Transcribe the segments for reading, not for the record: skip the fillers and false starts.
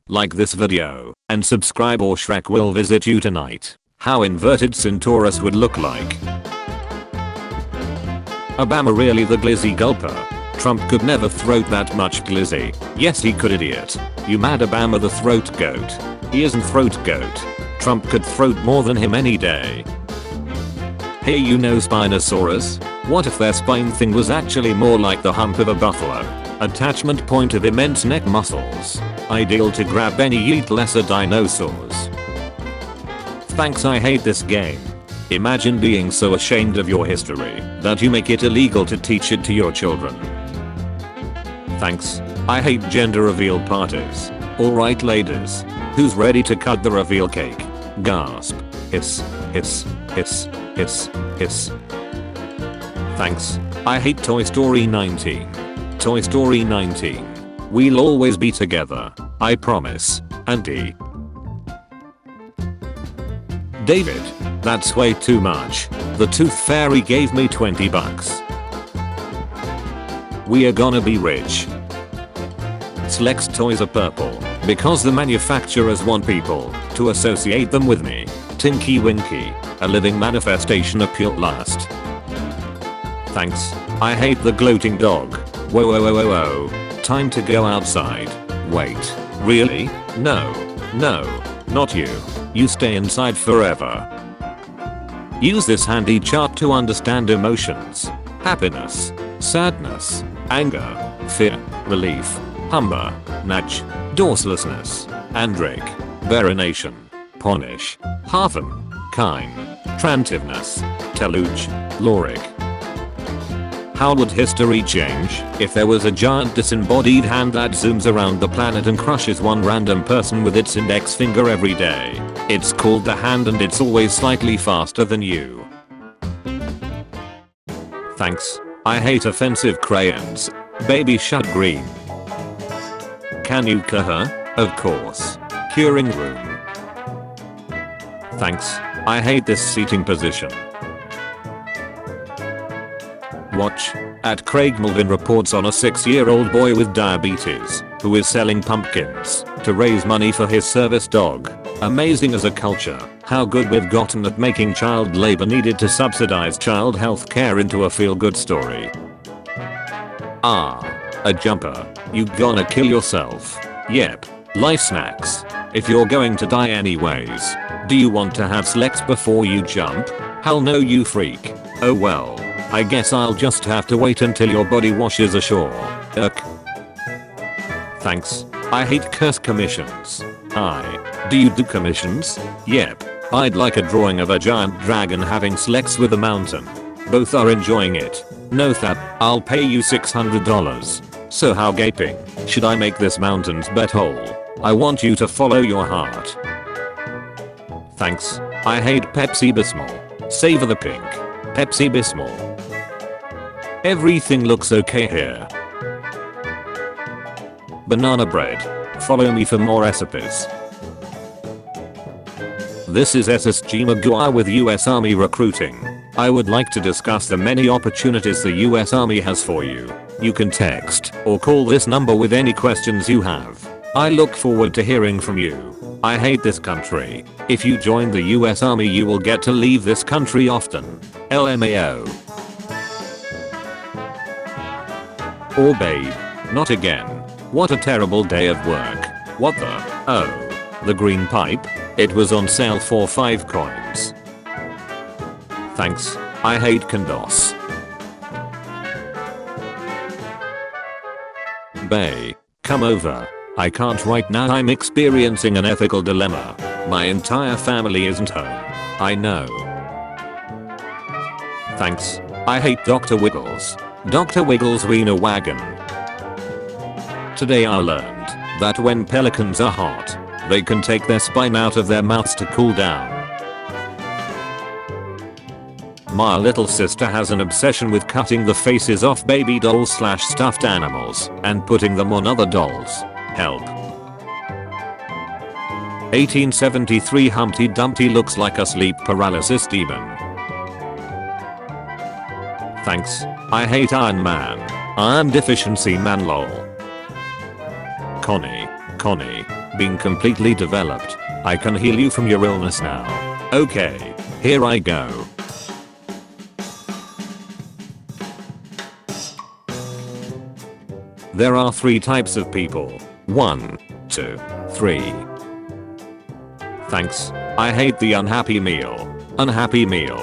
like this video, and subscribe or Shrek will visit you tonight. How inverted Centaurus would look like. Obama really the glizzy gulper? Trump could never throat that much glizzy. Yes he could, idiot. You mad Obama the throat goat? He isn't throat goat. Trump could throat more than him any day. Hey, you know Spinosaurus? What if their spine thing was actually more like the hump of a buffalo? Attachment point of immense neck muscles. Ideal to grab any yeet lesser dinosaurs. Thanks, I hate this game. Imagine being so ashamed of your history that you make it illegal to teach it to your children. Thanks. I hate gender reveal parties. Alright ladies. Who's ready to cut the reveal cake? Gasp. Hiss. Hiss. Hiss. Hiss. Hiss. Thanks. I hate Toy Story 19. Toy Story 19. We'll always be together. I promise. Auntie. David. That's way too much. The Tooth Fairy gave me 20 bucks. We are gonna be rich. Slex toys are purple because the manufacturers want people to associate them with me. Tinky Winky. A living manifestation of pure lust. Thanks. I hate the gloating dog. Whoa whoa whoa whoa whoa. Time to go outside. Wait. Really? No. No. Not you. You stay inside forever. Use this handy chart to understand emotions. Happiness. Sadness. Anger. Fear. Relief. Humber. Natch. Dorselessness. Andric. Veronation. Ponish. Hartham. Kine. Trantiveness. Teluge. Loric. How would history change if there was a giant disembodied hand that zooms around the planet and crushes one random person with its index finger every day? It's called the hand and it's always slightly faster than you. Thanks. I hate offensive crayons. Baby shut green. Can you cure her? Of course. Curing room. Thanks. I hate this seating position. Watch. At Craig Melvin reports on a 6-year-old boy with diabetes who is selling pumpkins to raise money for his service dog. Amazing as a culture how good we've gotten at making child labor needed to subsidize child health care into a feel-good story. Ah. A jumper. You gonna kill yourself? Yep. Life snacks. If you're going to die anyways, do you want to have Slex before you jump? Hell no you freak. Oh well. I guess I'll just have to wait until your body washes ashore. Thanks. I hate curse commissions. Do you do commissions? Yep. I'd like a drawing of a giant dragon having sex with a mountain. Both are enjoying it. No that. I'll pay you $600. So how gaping should I make this mountain's butthole? I want you to follow your heart. Thanks. I hate Pepsi Bismol. Savor the pink. Pepsi Bismol. Everything looks okay here. Banana bread. Follow me for more recipes. This is SSG Maguire with US Army recruiting. I would like to discuss the many opportunities the US Army has for you. You can text or call this number with any questions you have. I look forward to hearing from you. I hate this country. If you join the US Army you will get to leave this country often. LMAO. Oh babe. Not again. What a terrible day of work. What the? Oh. The green pipe? It was on sale for 5 coins. Thanks. I hate Condos. Bae. Come over. I can't right now, I'm experiencing an ethical dilemma. My entire family isn't home. I know. Thanks. I hate Dr. Wiggles. Dr. Wiggles Wiener Wagon. Today I learned that when pelicans are hot, they can take their spine out of their mouths to cool down. My little sister has an obsession with cutting the faces off baby dolls / stuffed animals and putting them on other dolls. Help. 1873 Humpty Dumpty looks like a sleep paralysis demon. Thanks. I hate Iron Man. Iron deficiency man lol. Connie. been completely developed. I can heal you from your illness now. Okay, here I go. There are 3 types of people. 1, 2, 3. Thanks. I hate the unhappy meal. Unhappy meal.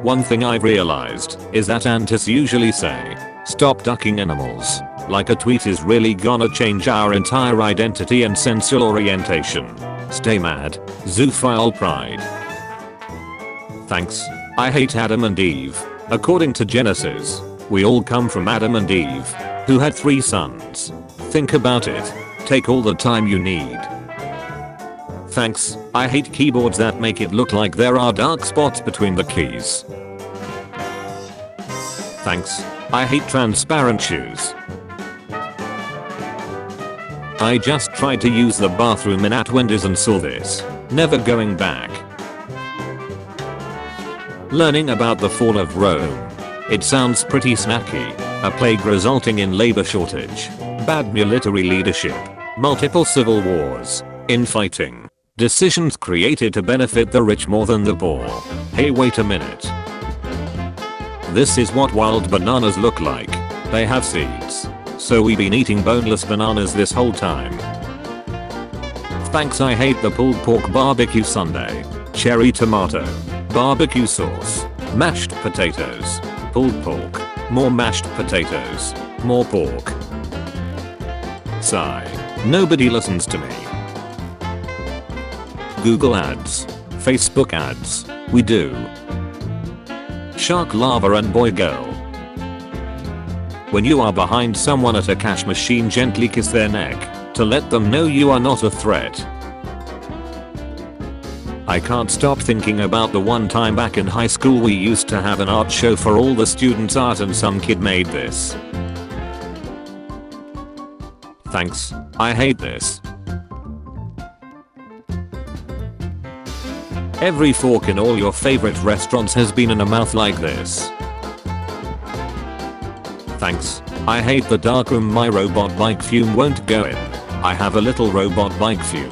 One thing I've realized is that antis usually say, stop ducking animals. Like a tweet is really gonna change our entire identity and sensual orientation. Stay mad. Zoophile pride. Thanks. I hate Adam and Eve. According to Genesis, we all come from Adam and Eve, who had 3 sons. Think about it. Take all the time you need. Thanks. I hate keyboards that make it look like there are dark spots between the keys. Thanks. I hate transparent shoes. I just tried to use the bathroom in at Wendy's and saw this. Never going back. Learning about the fall of Rome. It sounds pretty snacky. A plague resulting in labor shortage. Bad military leadership. Multiple civil wars. Infighting. Decisions created to benefit the rich more than the poor. Hey, wait a minute. This is what wild bananas look like. They have seeds. So we've been eating boneless bananas this whole time. Thanks. I hate the pulled pork barbecue sundae. Cherry tomato. Barbecue sauce. Mashed potatoes. Pulled pork. More mashed potatoes. More pork. Sigh. Nobody listens to me. Google ads. Facebook ads. We do. Shark lava and boy girl. When you are behind someone at a cash machine, gently kiss their neck to let them know you are not a threat. I can't stop thinking about the one time back in high school we used to have an art show for all the students' art and some kid made this. Thanks. I hate this. Every fork in all your favorite restaurants has been in a mouth like this. Thanks. I hate the darkroom my robot bike fume won't go in. I have a little robot bike fume.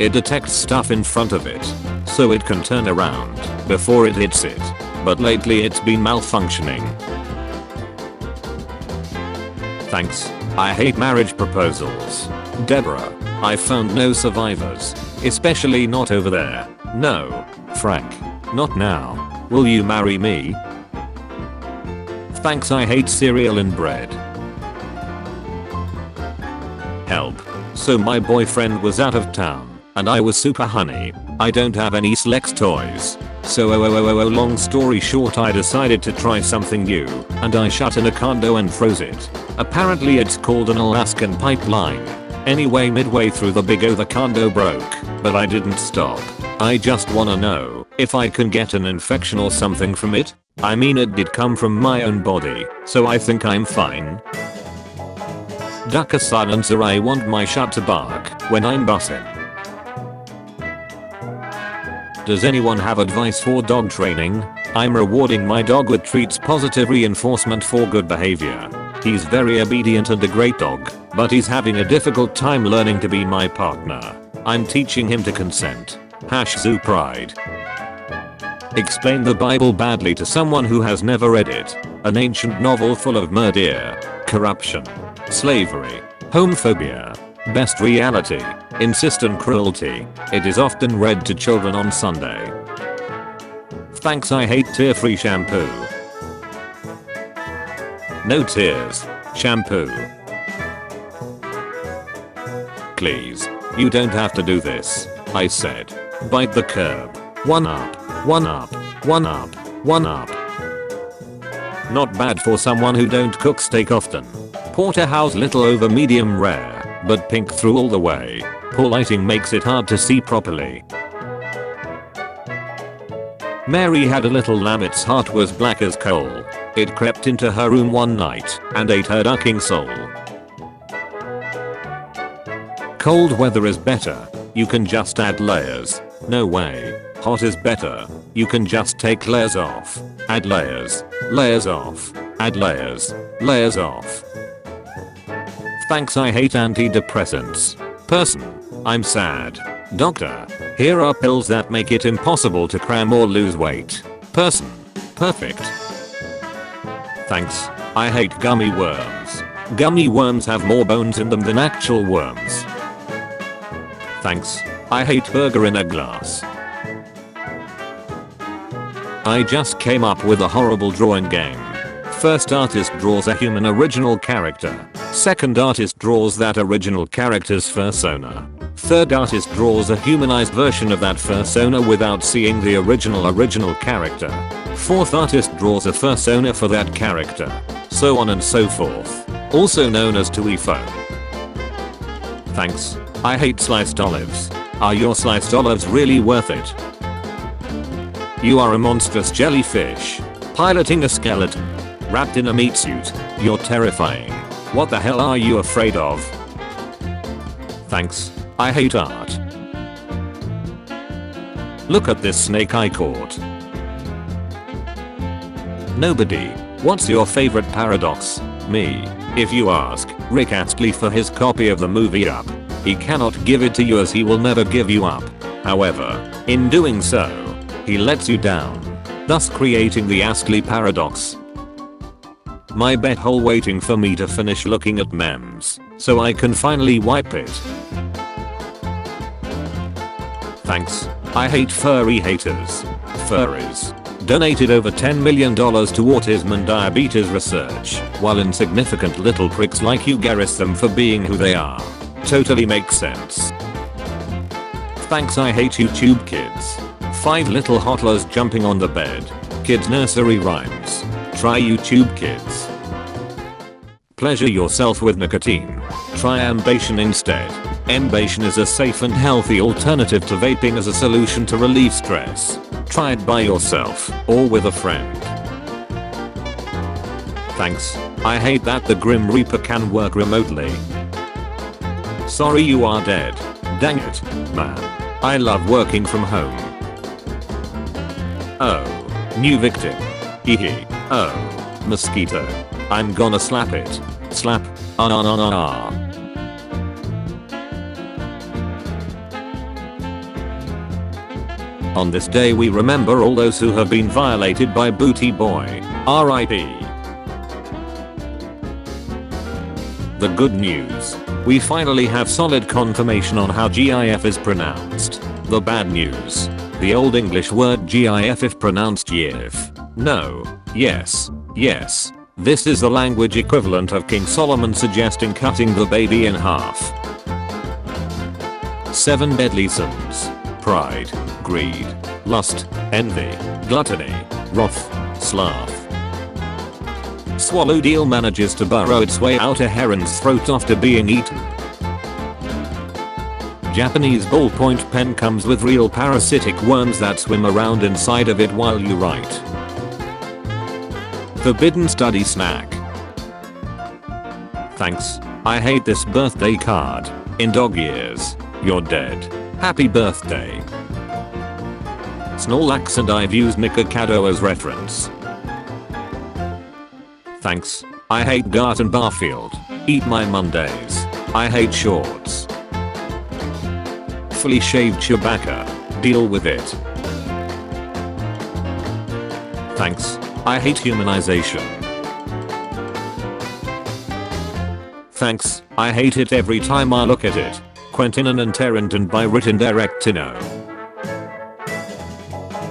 It detects stuff in front of it, so it can turn around before it hits it. But lately it's been malfunctioning. Thanks. I hate marriage proposals. Deborah, I found no survivors. Especially not over there. No. Frank. Not now. Will you marry me? Thanks. I hate cereal and bread. Help. So my boyfriend was out of town, and I was super honey. I don't have any Slex toys. So long story short, I decided to try something new, and I shut in a condo and froze it. Apparently it's called an Alaskan pipeline. Anyway, midway through the big O the condo broke, but I didn't stop. I just wanna know if I can get an infection or something from it. I mean, it did come from my own body, so I think I'm fine. Duck a silencer. I want my shut to bark when I'm bussing. Does anyone have advice for dog training? I'm rewarding my dog with treats, positive reinforcement for good behavior. He's very obedient and a great dog, but he's having a difficult time learning to be my partner. I'm teaching him to consent. #zoo pride. Explain the Bible badly to someone who has never read it. An ancient novel full of murder, corruption, slavery, homophobia, best reality, insistent cruelty. It is often read to children on Sunday. Thanks. I hate tear-free shampoo. No tears. Shampoo. Please. You don't have to do this. I said. Bite the curb. One up. One up. One up. One up. Not bad for someone who don't cook steak often. Porterhouse little over medium rare, but pink through all the way. Poor lighting makes it hard to see properly. Mary had a little lamb. Its heart was black as coal. It crept into her room one night and ate her ducking soul. Cold weather is better. You can just add layers. No way. Hot is better. You can just take layers off. Add layers. Layers off. Add layers. Layers off. Thanks. I hate antidepressants. Person. I'm sad. Doctor. Here are pills that make it impossible to cram or lose weight. Person. Perfect. Thanks. I hate gummy worms. Gummy worms have more bones in them than actual worms. Thanks. I hate burger in a glass. I just came up with a horrible drawing game. First artist draws a human original character. Second artist draws that original character's fursona. Third artist draws a humanized version of that fursona without seeing the original character. Fourth artist draws a fursona for that character. So on and so forth. Also known as TIHI. Thanks. I hate sliced olives. Are your sliced olives really worth it? You are a monstrous jellyfish. Piloting a skeleton. Wrapped in a meat suit. You're terrifying. What the hell are you afraid of? Thanks. I hate art. Look at this snake I caught. Nobody. What's your favorite paradox? Me. If you ask Rick Astley for his copy of the movie Up, he cannot give it to you as he will never give you up. However, in doing so, he lets you down, thus creating the Astley paradox. My butthole waiting for me to finish looking at memes, so I can finally wipe it. Thanks. I hate furry haters. Furries donated over $10 million to autism and diabetes research, while insignificant little pricks like you garrus them for being who they are. Totally makes sense. Thanks. I hate YouTube kids. 5 little hotlers jumping on the bed. Kids nursery rhymes. Try YouTube kids. Pleasure yourself with nicotine. Try ambation instead. Ambation is a safe and healthy alternative to vaping as a solution to relieve stress. Try it by yourself or with a friend. Thanks. I hate that the Grim Reaper can work remotely. Sorry you are dead. Dang it, man. I love working from home. Oh. New victim. Hehe. Oh. Mosquito. I'm gonna slap it. Slap. Ah. On this day we remember all those who have been violated by Booty Boy. R.I.P. The good news. We finally have solid confirmation on how GIF is pronounced. The bad news. The old English word GIF if pronounced YIF. No. Yes. Yes. This is the language equivalent of King Solomon suggesting cutting the baby in half. 7 deadly sins. Pride, greed, lust, envy, gluttony, wrath, sloth. Swallowed eel manages to burrow its way out a heron's throat after being eaten. Japanese ballpoint pen comes with real parasitic worms that swim around inside of it while you write. Forbidden study snack. Thanks. I hate this birthday card. In dog years, you're dead. Happy birthday. Snorlax and I've used Mikado as reference. Thanks. I hate Garten Barfield. Eat my Mondays. I hate shorts. Fully shaved Chewbacca. Deal with it. Thanks. I hate humanization. Thanks. I hate it every time I look at it. Quentin and Tarantino by written Directino.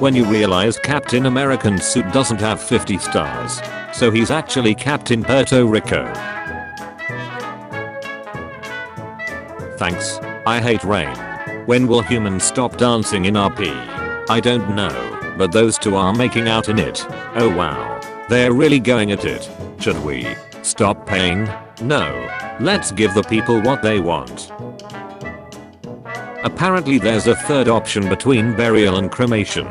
When you realize Captain American's suit doesn't have 50 stars, so he's actually Captain Puerto Rico. Thanks. I hate rain. When will humans stop dancing in RP? I don't know, but those two are making out in it. Oh wow. They're really going at it. Should we stop paying? No. Let's give the people what they want. Apparently there's a third option between burial and cremation.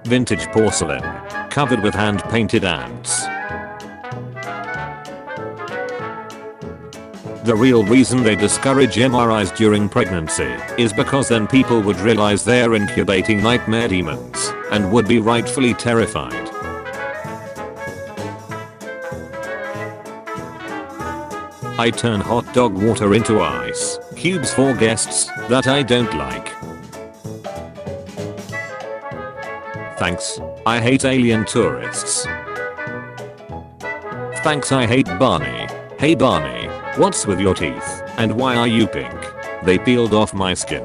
Vintage porcelain. Covered with hand-painted ants. The real reason they discourage MRIs during pregnancy is because then people would realize they're incubating nightmare demons and would be rightfully terrified. I turn hot dog water into ice cubes for guests that I don't like. Thanks. I hate alien tourists. Thanks. I hate Barney. Hey Barney, what's with your teeth and why are you pink? They peeled off my skin.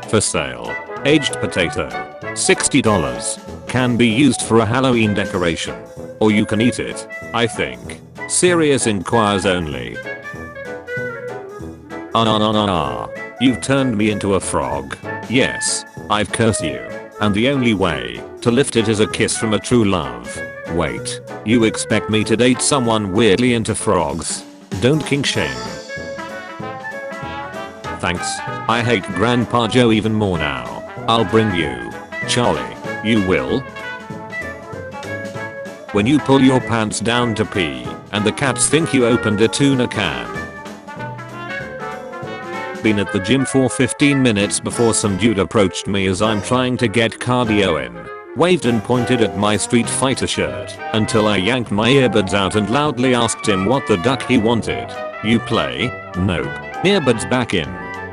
For sale. Aged potato. $60. Can be used for a Halloween decoration. Or you can eat it, I think. Serious inquiries only. You've turned me into a frog. Yes, I've cursed you. And the only way to lift it is a kiss from a true love. Wait, you expect me to date someone weirdly into frogs? Don't kink shame. Thanks. I hate Grandpa Joe even more now. I'll bring you. Charlie, you will? When you pull your pants down to pee, and the cats think you opened a tuna can. Been at the gym for 15 minutes before some dude approached me as I'm trying to get cardio in. Waved and pointed at my Street Fighter shirt until I yanked my earbuds out and loudly asked him what the duck he wanted. You play? Nope. Earbuds back in.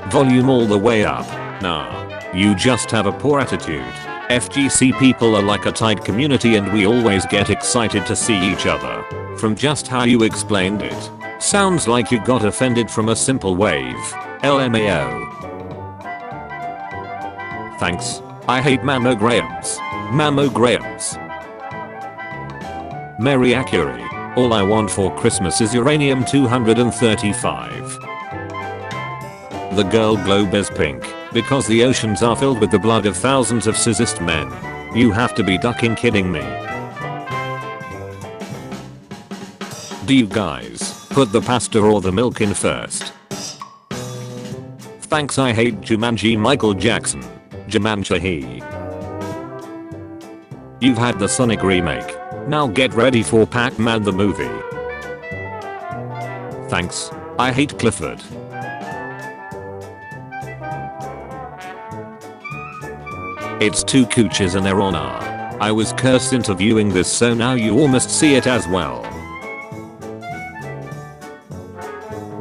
Volume all the way up. Nah. You just have a poor attitude. FGC people are like a tight community and we always get excited to see each other. From just how you explained it. Sounds like you got offended from a simple wave. LMAO. Thanks. I hate mammograms. Mammograms. Mary Accurate. All I want for Christmas is uranium 235. The girl globe is pink because the oceans are filled with the blood of thousands of cisist men. You have to be ducking kidding me. Do you guys put the pasta or the milk in first? Thanks. I hate Jumanji. Michael Jackson. Jumanji. You've had the Sonic remake. Now get ready for Pac-Man the movie. Thanks. I hate Clifford. It's two cooches and they're on R. I was cursed into viewing this, so now you all must see it as well.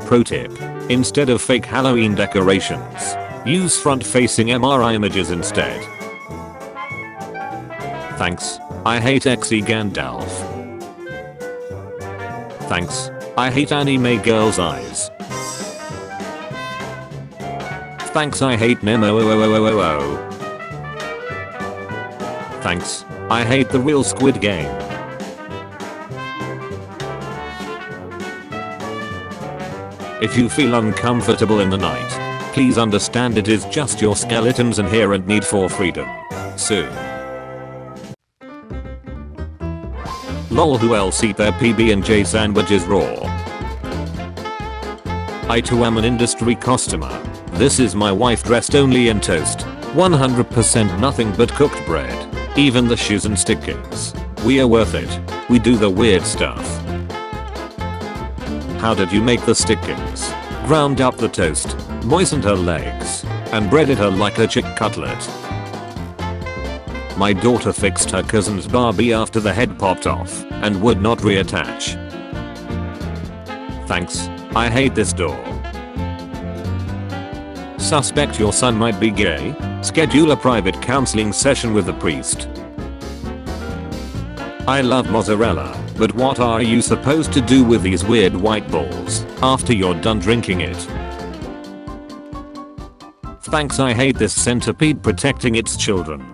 Pro tip. Instead of fake Halloween decorations, use front-facing MRI images instead. Thanks. I hate Xe Gandalf. Thanks. I hate anime girls' eyes. Thanks. I hate Nemo. Thanks. I hate the real Squid Game. If you feel uncomfortable in the night, please understand it is just your skeleton's inherent need for freedom. Soon. Lol, who else eat their PB&J sandwiches raw? I too am an industry customer. This is my wife dressed only in toast. 100% nothing but cooked bread. Even the shoes and stickers. We are worth it. We do the weird stuff. How did you make the stickers? Ground up the toast, moistened her legs, and breaded her like a chick cutlet. My daughter fixed her cousin's Barbie after the head popped off and would not reattach. Thanks. I hate this door. Suspect your son might be gay? Schedule a private counseling session with the priest. I love mozzarella, but what are you supposed to do with these weird white balls after you're done drinking it? Thanks. I hate this centipede protecting its children.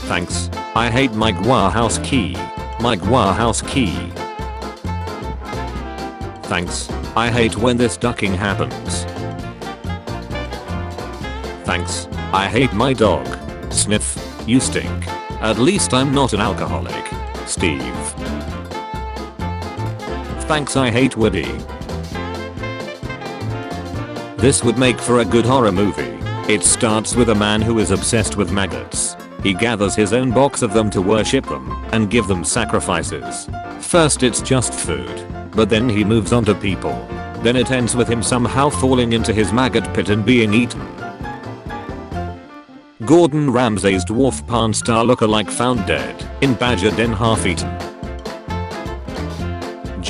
Thanks. I hate my house key. My house key. Thanks. I hate when this ducking happens. Thanks. I hate my dog. Sniff. You stink. At least I'm not an alcoholic. Steve. Thanks. I hate Woody. This would make for a good horror movie. It starts with a man who is obsessed with maggots. He gathers his own box of them to worship them and give them sacrifices. First it's just food, but then he moves on to people. Then it ends with him somehow falling into his maggot pit and being eaten. Gordon Ramsay's dwarf porn star lookalike found dead in Badger Den, half eaten.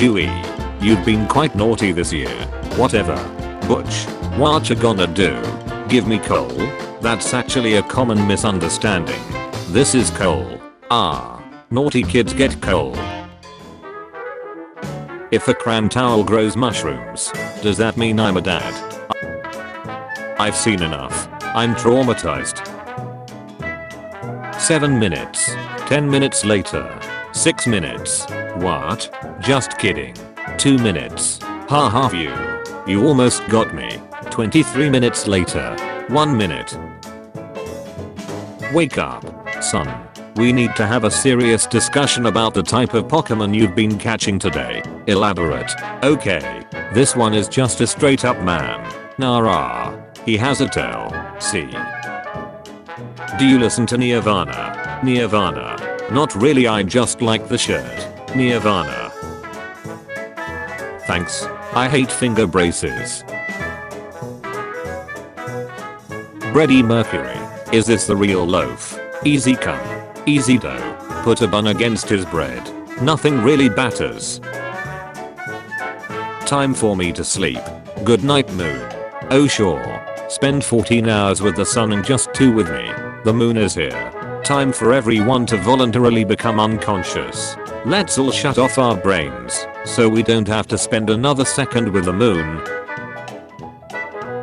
Chewie. You've been quite naughty this year. Whatever. Butch. What you gonna do? Give me coal? That's actually a common misunderstanding. This is coal. Ah. Naughty kids get coal. If a cram towel grows mushrooms, does that mean I'm a dad? I've seen enough. I'm traumatized. 7 minutes. 10 minutes later. 6 minutes. What? Just kidding. 2 minutes. Ha you almost got me. 23 minutes later. 1 minute. Wake up, son. We need to have a serious discussion about the type of Pokemon you've been catching today. Elaborate. Okay. This one is just a straight up man. Nara. He has a tail. See. Do you listen to Nirvana? Nirvana. Not really, I just like the shirt. Nirvana. Thanks. I hate finger braces. Freddie Mercury. Is this the real loaf? Easy come. Easy dough. Put a bun against his bread. Nothing really batters. Time for me to sleep. Good night moon. Oh sure. Spend 14 hours with the sun and just 2 with me. The moon is here. Time for everyone to voluntarily become unconscious. Let's all shut off our brains, so we don't have to spend another second with the moon.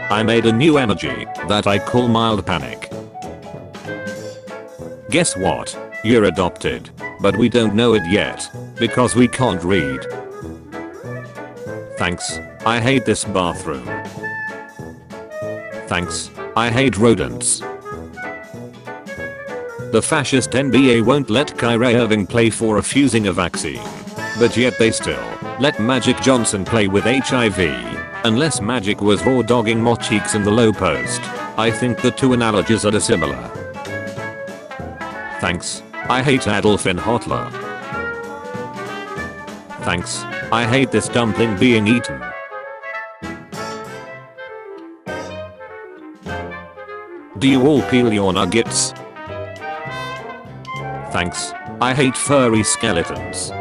I made a new energy that I call mild panic. Guess what? You're adopted. But we don't know it yet, because we can't read. Thanks. I hate this bathroom. Thanks. I hate rodents. The fascist NBA won't let Kyrie Irving play for refusing a vaccine. But yet they still let Magic Johnson play with HIV. Unless Magic was raw dogging more cheeks in the low post. I think the two analogies are dissimilar. Thanks. I hate Adolf Hitler. Thanks. I hate this dumpling being eaten. Do you all peel your nuggets? Thanks. I hate furry skeletons.